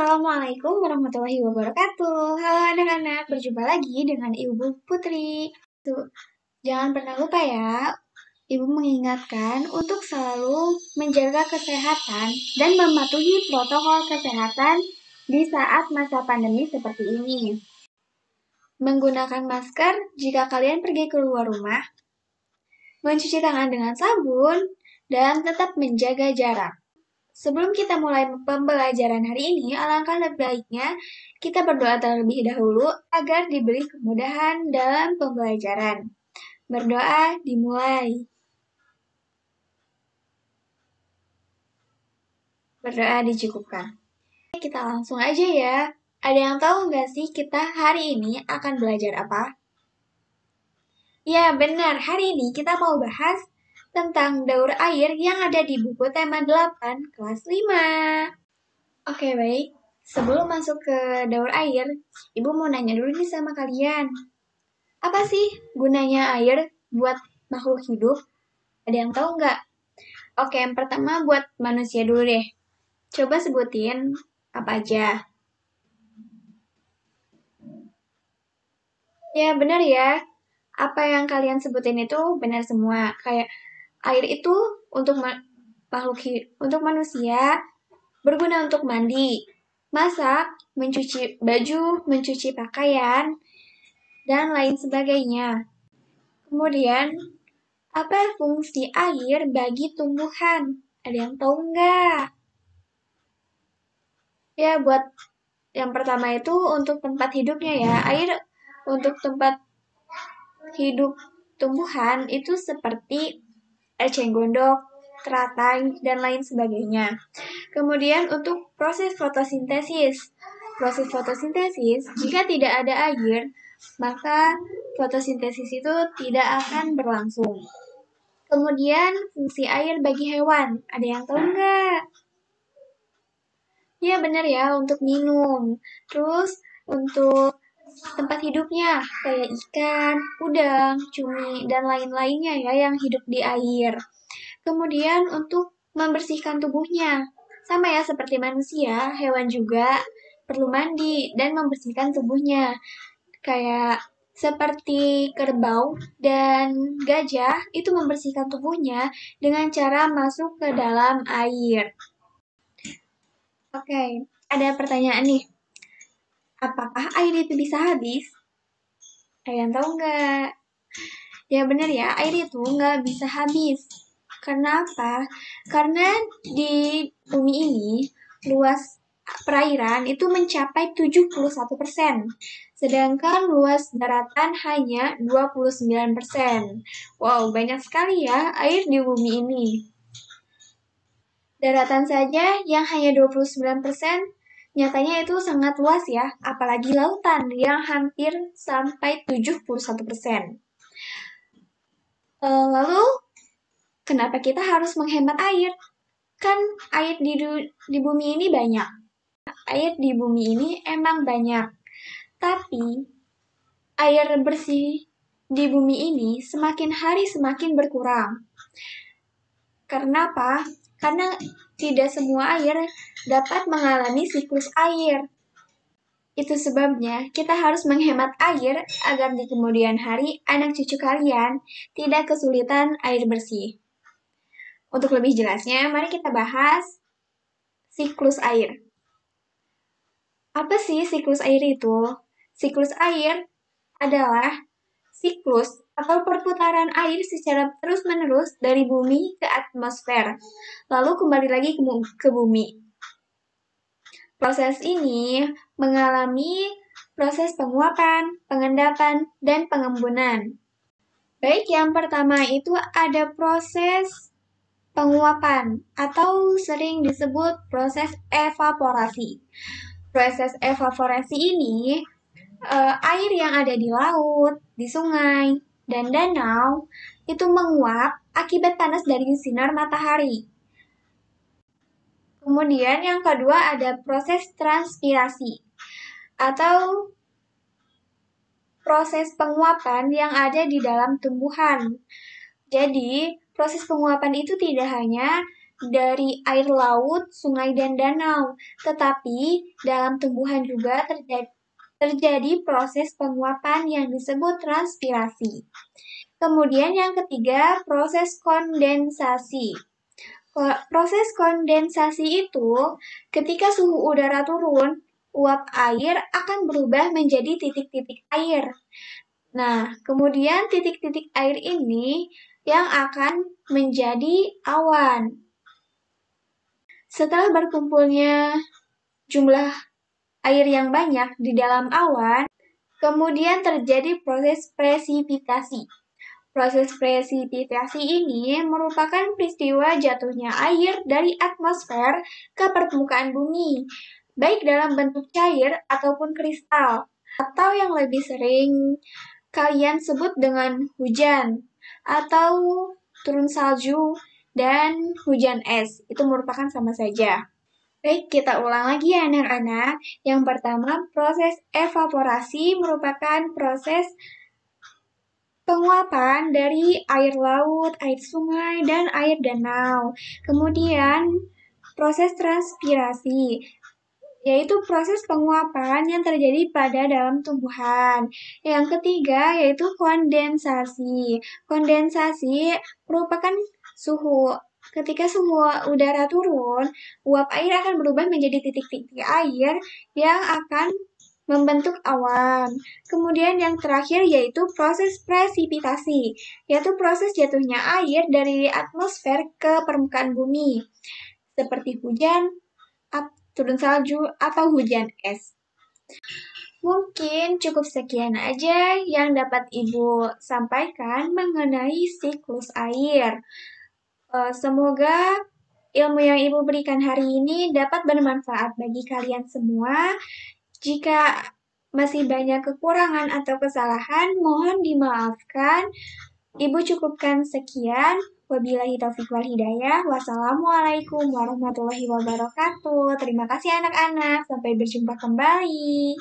Assalamualaikum warahmatullahi wabarakatuh. Halo anak-anak, berjumpa lagi dengan Ibu Putri. Jangan pernah lupa ya, Ibu mengingatkan untuk selalu menjaga kesehatan dan mematuhi protokol kesehatan di saat masa pandemi seperti ini. Menggunakan masker jika kalian pergi keluar rumah, mencuci tangan dengan sabun, dan tetap menjaga jarak. Sebelum kita mulai pembelajaran hari ini, alangkah lebih baiknya kita berdoa terlebih dahulu agar diberi kemudahan dalam pembelajaran. Berdoa dimulai. Berdoa dicukupkan. Kita langsung aja ya. Ada yang tahu nggak sih kita hari ini akan belajar apa? Ya benar, hari ini kita mau bahas tentang daur air yang ada di buku tema 8 kelas 5. Oke, baik. Sebelum masuk ke daur air, Ibu mau nanya dulu nih sama kalian. Apa sih gunanya air buat makhluk hidup? Ada yang tahu nggak? Oke, yang pertama buat manusia dulu deh. Coba sebutin apa aja. Ya, benar ya. Apa yang kalian sebutin itu benar semua. Kayak air itu untuk untuk manusia berguna untuk mandi, masak, mencuci baju, mencuci pakaian, dan lain sebagainya. Kemudian, apa fungsi air bagi tumbuhan? Ada yang tahu nggak? Ya, buat yang pertama itu untuk tempat hidupnya ya. Air untuk tempat hidup tumbuhan itu seperti eceng gondok, teratai, dan lain sebagainya. Kemudian untuk proses fotosintesis. Proses fotosintesis, jika tidak ada air, maka fotosintesis itu tidak akan berlangsung. Kemudian fungsi air bagi hewan. Ada yang tahu nggak? Ya benar ya, untuk minum. Terus untuk tempat hidupnya, kayak ikan, udang, cumi, dan lain-lainnya ya yang hidup di air. Kemudian untuk membersihkan tubuhnya. Sama ya seperti manusia, hewan juga perlu mandi dan membersihkan tubuhnya. Kayak seperti kerbau dan gajah itu membersihkan tubuhnya dengan cara masuk ke dalam air. Oke, ada pertanyaan nih. Apakah air itu bisa habis? Ada yang tahu nggak? Ya benar ya, air itu nggak bisa habis. Karena apa? Karena di bumi ini luas perairan itu mencapai 71%, sedangkan luas daratan hanya 29%. Wow, banyak sekali ya air di bumi ini. Daratan saja yang hanya 29%, nyatanya itu sangat luas ya, apalagi lautan yang hampir sampai 71%. Lalu, kenapa kita harus menghemat air? Kan air di bumi ini banyak. Air di bumi ini emang banyak. Tapi, air bersih di bumi ini semakin hari semakin berkurang. Karena apa? Karena tidak semua air dapat mengalami siklus air. Itu sebabnya kita harus menghemat air agar di kemudian hari anak cucu kalian tidak kesulitan air bersih. Untuk lebih jelasnya, mari kita bahas siklus air. Apa sih siklus air itu? Siklus air adalah siklus atau perputaran air secara terus-menerus dari bumi ke atmosfer, lalu kembali lagi ke bumi. Proses ini mengalami proses penguapan, pengendapan, dan pengembunan. Baik, yang pertama itu ada proses penguapan atau sering disebut proses evaporasi. Proses evaporasi ini air yang ada di laut, di sungai, dan danau itu menguap akibat panas dari sinar matahari. Kemudian yang kedua ada proses transpirasi atau proses penguapan yang ada di dalam tumbuhan. Jadi, proses penguapan itu tidak hanya dari air laut, sungai, dan danau. Tetapi dalam tumbuhan juga terjadi proses penguapan yang disebut transpirasi. Kemudian yang ketiga, proses kondensasi. Proses kondensasi itu ketika suhu udara turun, uap air akan berubah menjadi titik-titik air. Nah, kemudian titik-titik air ini yang akan menjadi awan. Setelah berkumpulnya jumlah air yang banyak di dalam awan, kemudian terjadi proses presipitasi. Proses presipitasi ini merupakan peristiwa jatuhnya air dari atmosfer ke permukaan bumi, baik dalam bentuk cair ataupun kristal, atau yang lebih sering kalian sebut dengan hujan, atau turun salju, dan hujan es. Itu merupakan sama saja. Baik, kita ulang lagi ya anak-anak. Yang pertama, proses evaporasi merupakan proses penguapan dari air laut, air sungai, dan air danau. Kemudian, proses transpirasi, yaitu proses penguapan yang terjadi pada dalam tumbuhan. Yang ketiga, yaitu kondensasi. Kondensasi merupakan suhu. Ketika suhu udara turun, uap air akan berubah menjadi titik-titik air yang akan membentuk awan. Kemudian yang terakhir yaitu proses presipitasi, yaitu proses jatuhnya air dari atmosfer ke permukaan bumi, seperti hujan, turun salju, atau hujan es. Mungkin cukup sekian aja yang dapat Ibu sampaikan mengenai siklus air. Semoga ilmu yang Ibu berikan hari ini dapat bermanfaat bagi kalian semua. Jika masih banyak kekurangan atau kesalahan, mohon dimaafkan. Ibu cukupkan sekian. Wabillahi taufiq wal hidayah. Wassalamualaikum warahmatullahi wabarakatuh. Terima kasih anak-anak. Sampai berjumpa kembali.